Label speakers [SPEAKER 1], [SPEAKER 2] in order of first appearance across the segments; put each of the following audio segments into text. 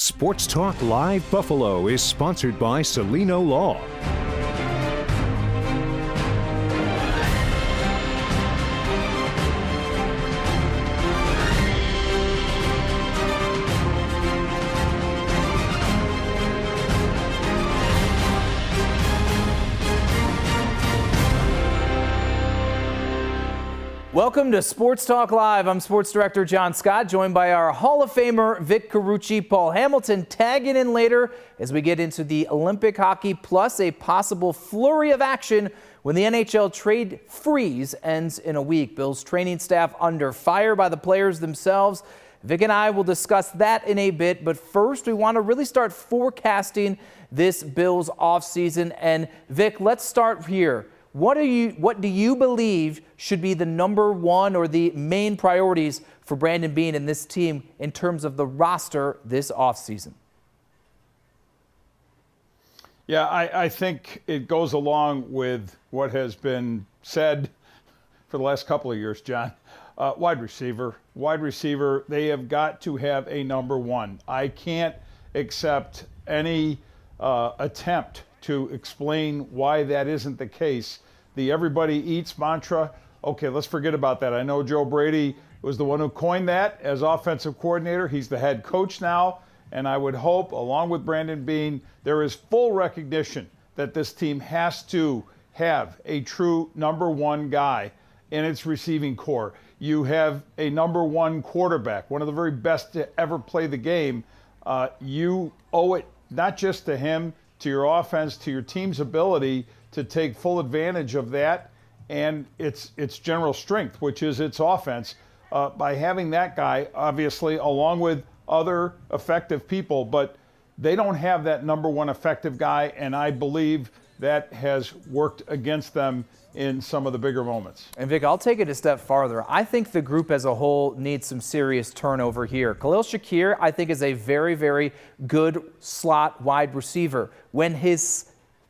[SPEAKER 1] Sports Talk Live Buffalo is sponsored by Celino Law.
[SPEAKER 2] Welcome to Sports Talk Live. I'm Sports Director John Scott, joined by our Hall of Famer Vic Carucci. Paul Hamilton tagging in later as we get into the Olympic hockey, plus a possible flurry of action when the NHL trade freeze ends in a week. Bills training staff under fire by the players themselves. Vic and I will discuss that in a bit, but first we want to really start forecasting this Bills offseason. And Vic, let's start here. What do you believe should be the number one or the main priorities for Brandon Beane and this team in terms of the roster this offseason?
[SPEAKER 3] Yeah, I think it goes along with what has been said for the last couple of years, John. Wide receiver, they have got to have a number one. I can't accept any attempt to explain why that isn't the case. The everybody eats mantra, okay, let's forget about that. I know Joe Brady was the one who coined that as offensive coordinator. He's the head coach now, and I would hope, along with Brandon Beane, there is full recognition that this team has to have a true number one guy in its receiving core. You have a number one quarterback, one of the very best to ever play the game. You owe it not just to him, to your offense, to your team's ability to take full advantage of that and its general strength, which is its offense, by having that guy, obviously, along with other effective people. But they don't have that number one effective guy, and I believe that has worked against them in some of the bigger moments.
[SPEAKER 2] And Vic, I'll take it a step farther. I think the group as a whole needs some serious turnover here. Khalil Shakir, I think, is a very, very good slot wide receiver when his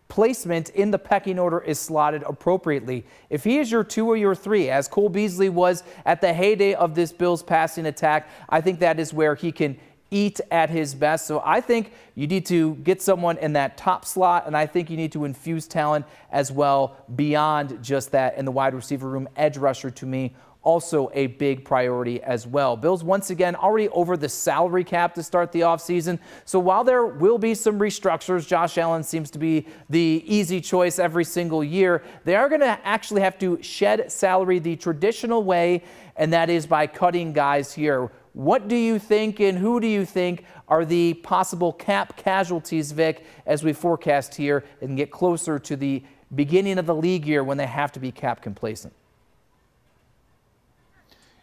[SPEAKER 2] placement in the pecking order is slotted appropriately. If he is your 2 or your 3, as Cole Beasley was at the heyday of this Bills passing attack, I think that is where he can eat at his best. So I think you need to get someone in that top slot, and I think you need to infuse talent as well beyond just that in the wide receiver room. Edge rusher, to me, also a big priority as well. Bills, once again, already over the salary cap to start the offseason. So while there will be some restructures, Josh Allen seems to be the easy choice every single year, they are going to actually have to shed salary the traditional way, and that is by cutting guys here. What do you think, and who do you think are the possible cap casualties, Vic, as we forecast here and get closer to the beginning of the league year when they have to be cap complacent?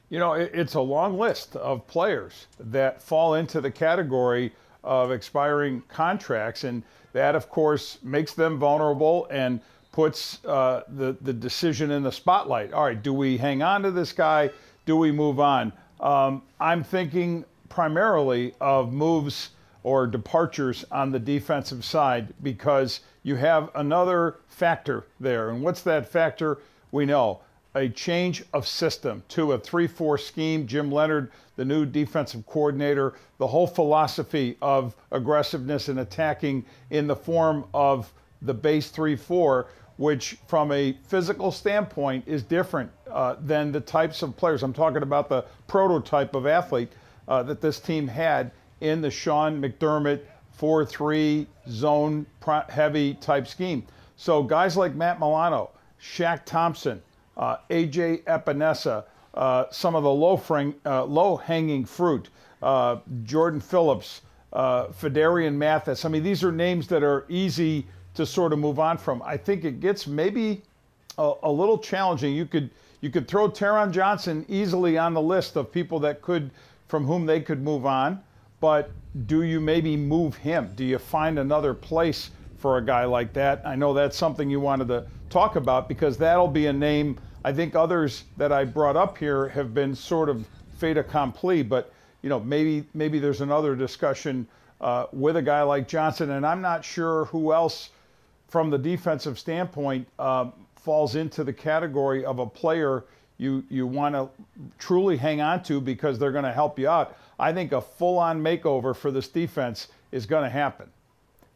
[SPEAKER 3] You know, it's a long list of players that fall into the category of expiring contracts, and that, of course, makes them vulnerable and puts the decision in the spotlight. All right, do we hang on to this guy? Do we move on? I'm thinking primarily of moves or departures on the defensive side because you have another factor there. And what's that factor? We know. A change of system to a 3-4 scheme. Jim Leonard, the new defensive coordinator, the whole philosophy of aggressiveness and attacking in the form of the base 3-4, which from a physical standpoint is different than the types of players. I'm talking about the prototype of athlete that this team had in the Sean McDermott 4-3 zone heavy type scheme. So guys like Matt Milano, Shaq Thompson, A.J. Epinesa, some of the low-hanging fruit, Jordan Phillips, Fedarian Mathis. I mean, these are names that are easy to sort of move on from. I think it gets maybe a little challenging. You could throw Taron Johnson easily on the list of people that from whom they could move on, but do you maybe move him? Do you find another place for a guy like that? I know that's something you wanted to talk about because that'll be a name. I think others that I brought up here have been sort of fait accompli, but you know, maybe there's another discussion with a guy like Johnson, and I'm not sure who else from the defensive standpoint falls into the category of a player you want to truly hang on to because they're going to help you out. I think a full-on makeover for this defense is going to happen.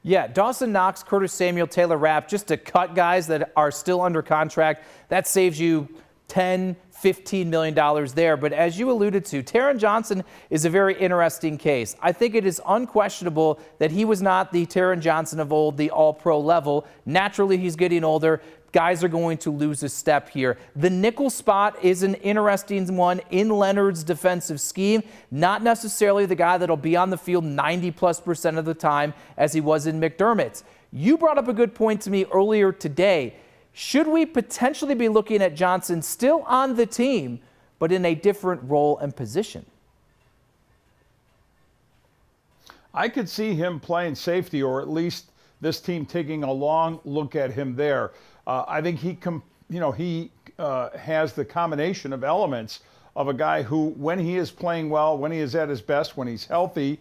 [SPEAKER 2] Yeah, Dawson Knox, Curtis Samuel, Taylor Rapp, just to cut guys that are still under contract, that saves you $10, $15 million there. But as you alluded to, Taron Johnson is a very interesting case. I think it is unquestionable that he was not the Taron Johnson of old, the all-pro level. Naturally, he's getting older. Guys are going to lose a step here. The nickel spot is an interesting one in Leonard's defensive scheme. Not necessarily the guy that'll be on the field 90+% of the time as he was in McDermott's. You brought up a good point to me earlier today. Should we potentially be looking at Johnson still on the team, but in a different role and position?
[SPEAKER 3] I could see him playing safety, or at least this team taking a long look at him there. I think he has the combination of elements of a guy who, when he is playing well, when he is at his best, when he's healthy,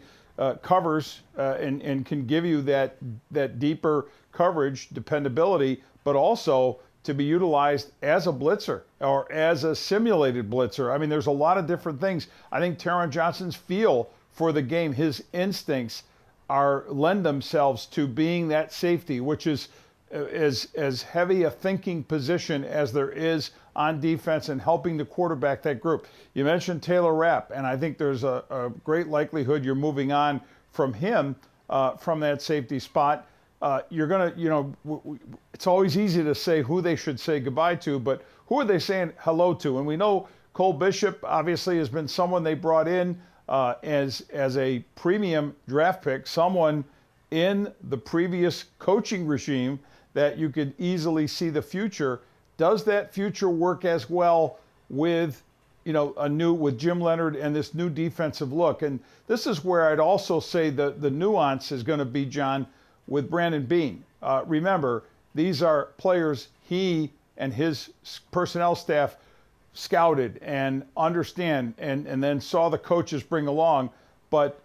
[SPEAKER 3] covers and can give you that deeper coverage, dependability, but also to be utilized as a blitzer or as a simulated blitzer. I mean, there's a lot of different things. I think Taron Johnson's feel for the game, his instincts lend themselves to being that safety, which is as heavy a thinking position as there is on defense and helping to quarterback that group. You mentioned Taylor Rapp, and I think there's a great likelihood you're moving on from him from that safety spot. You're going to, it's always easy to say who they should say goodbye to, but who are they saying hello to? And we know Cole Bishop obviously has been someone they brought in as a premium draft pick, someone in the previous coaching regime that you could easily see the future. Does that future work as well with, with Jim Leonard and this new defensive look? And this is where I'd also say the nuance is going to be, John, with Brandon Beane. Remember, these are players he and his personnel staff scouted and understand and then saw the coaches bring along. But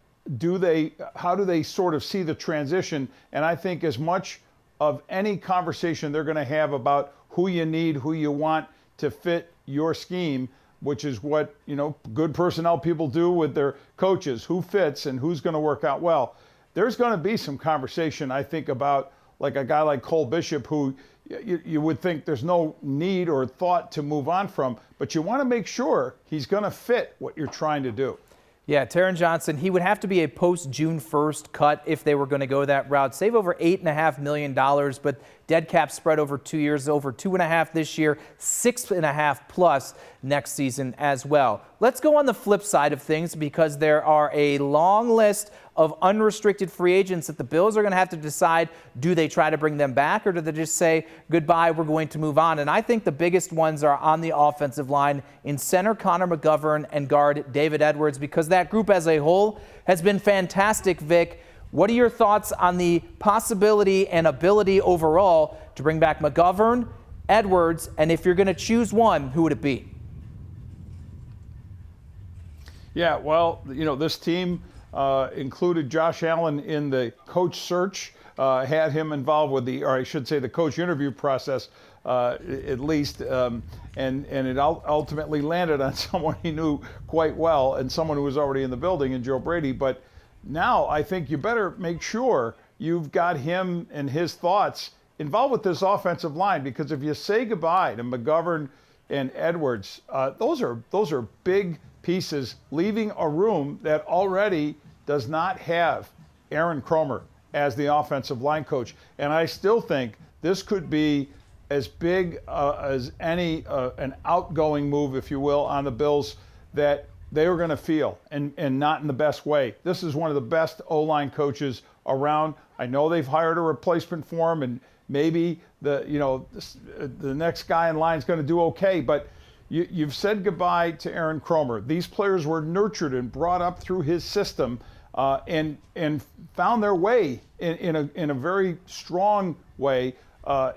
[SPEAKER 3] how do they sort of see the transition? And I think as much of any conversation they're going to have about who you need, who you want to fit your scheme, which is what, good personnel people do with their coaches, who fits and who's going to work out well. There's going to be some conversation, I think, about like a guy like Cole Bishop, who you would think there's no need or thought to move on from, but you want to make sure he's going to fit what you're trying to do.
[SPEAKER 2] Yeah, Taron Johnson, he would have to be a post-June 1st cut if they were going to go that route. Save over $8.5 million, but dead cap spread over 2 years, over 2.5 this year, 6.5 plus next season as well. Let's go on the flip side of things, because there are a long list of unrestricted free agents that the Bills are going to have to decide, do they try to bring them back or do they just say, goodbye, we're going to move on? And I think the biggest ones are on the offensive line in center Connor McGovern and guard David Edwards, because that group as a whole has been fantastic, Vic. What are your thoughts on the possibility and ability overall to bring back McGovern, Edwards, and if you're going to choose one, who would it be?
[SPEAKER 3] Yeah, well, this team included Josh Allen in the coach search, had him involved with the coach interview process at least, and it ultimately landed on someone he knew quite well and someone who was already in the building, in Joe Brady. But now I think you better make sure you've got him and his thoughts involved with this offensive line, because if you say goodbye to McGovern and Edwards, those are big pieces, leaving a room that already does not have Aaron Kromer as the offensive line coach. And I still think this could be as big as an outgoing move, if you will, on the Bills that they were going to feel, and not in the best way. This is one of the best O-line coaches around. I know they've hired a replacement for him, and maybe the next guy in line is going to do okay, but you've said goodbye to Aaron Kromer. These players were nurtured and brought up through his system and found their way in a very strong way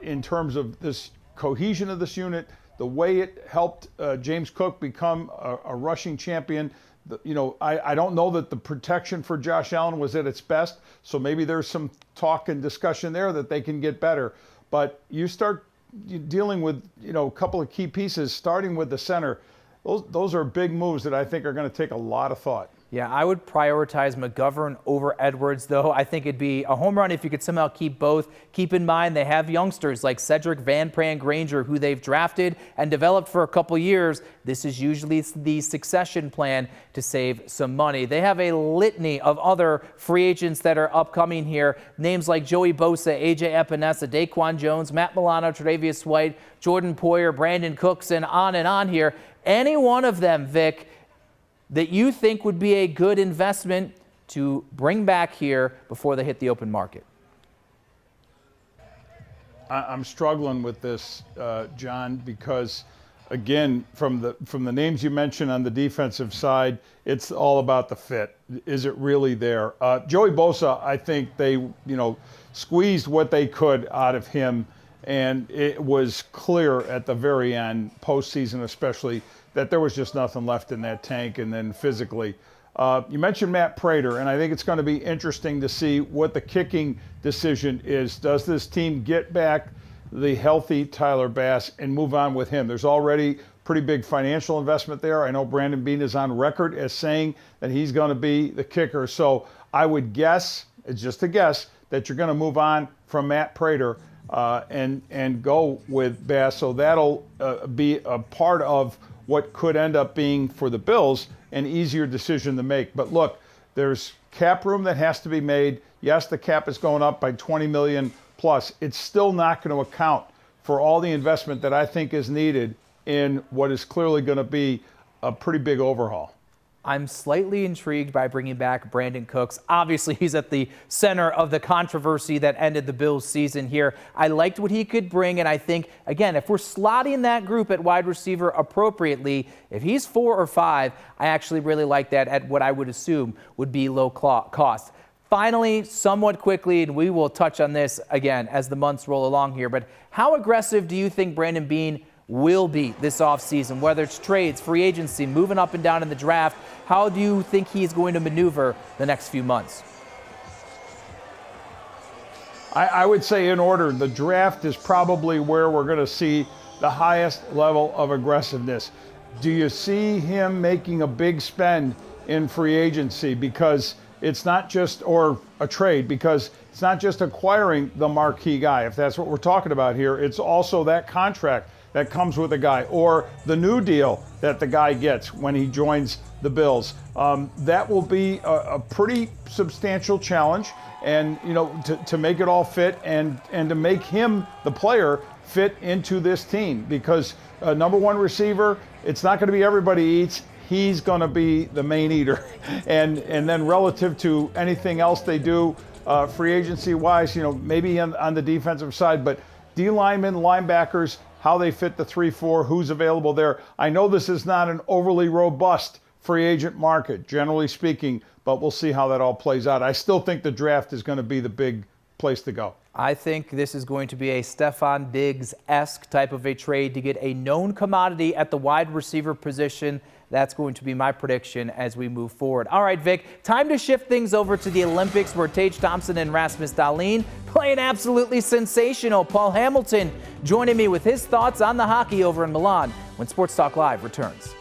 [SPEAKER 3] in terms of this cohesion of this unit, the way it helped James Cook become a rushing champion. I don't know that the protection for Josh Allen was at its best, so maybe there's some talk and discussion there that they can get better. But you start dealing with a couple of key pieces, starting with the center. Those are big moves that I think are going to take a lot of thought.
[SPEAKER 2] Yeah, I would prioritize McGovern over Edwards, though. I think it'd be a home run if you could somehow keep both. Keep in mind they have youngsters like Cedric Van Pran Granger, who they've drafted and developed for a couple years. This is usually the succession plan to save some money. They have a litany of other free agents that are upcoming here. Names like Joey Bosa, AJ Epinesa, Daquan Jones, Matt Milano, Tre'Davious White, Jordan Poyer, Brandon Cooks, and on here. Any one of them, Vic, that you think would be a good investment to bring back here before they hit the open market?
[SPEAKER 3] I'm struggling with this, John, because again, from the names you mentioned on the defensive side, it's all about the fit. Is it really there? Joey Bosa, I think they squeezed what they could out of him, and it was clear at the very end, postseason especially, that there was just nothing left in that tank. And then physically, you mentioned Matt Prater, and I think it's going to be interesting to see what the kicking decision is. Does this team get back the healthy Tyler Bass and move on with him? There's already pretty big financial investment there. I know Brandon Beane is on record as saying that he's going to be the kicker. So I would guess, it's just a guess, that you're going to move on from Matt Prater and go with Bass. So that'll be a part of what could end up being, for the Bills, an easier decision to make. But look, there's cap room that has to be made. Yes, the cap is going up by $20 million plus. It's still not going to account for all the investment that I think is needed in what is clearly going to be a pretty big overhaul.
[SPEAKER 2] I'm slightly intrigued by bringing back Brandon Cooks. Obviously, he's at the center of the controversy that ended the Bills' season here. I liked what he could bring, and I think, again, if we're slotting that group at wide receiver appropriately, if he's 4 or 5, I actually really like that at what I would assume would be low cost. Finally, somewhat quickly, and we will touch on this again as the months roll along here, but how aggressive do you think Brandon Beane will be this offseason, whether it's trades, free agency, moving up and down in the draft? How do you think he's going to maneuver the next few months?
[SPEAKER 3] I would say, in order, the draft is probably where we're going to see the highest level of aggressiveness. Do you see him making a big spend in free agency? Because it's not just, or a trade, because it's not just acquiring the marquee guy. If that's what we're talking about here, it's also that contract that comes with a guy, or the new deal that the guy gets when he joins the Bills. That will be a pretty substantial challenge, and to make it all fit and to make him, the player, fit into this team. Because number one receiver, it's not going to be everybody eats. He's going to be the main eater. And then relative to anything else they do free agency wise, maybe on the defensive side, but D linemen, linebackers, how they fit the 3-4, who's available there. I know this is not an overly robust free agent market, generally speaking, but we'll see how that all plays out. I still think the draft is going to be the big place to go.
[SPEAKER 2] I think this is going to be a Stephon Diggs-esque type of a trade to get a known commodity at the wide receiver position. That's going to be my prediction as we move forward. All right, Vic, time to shift things over to the Olympics, where Tage Thompson and Rasmus Dahlin playing absolutely sensational. Paul Hamilton joining me with his thoughts on the hockey over in Milan when Sports Talk Live returns.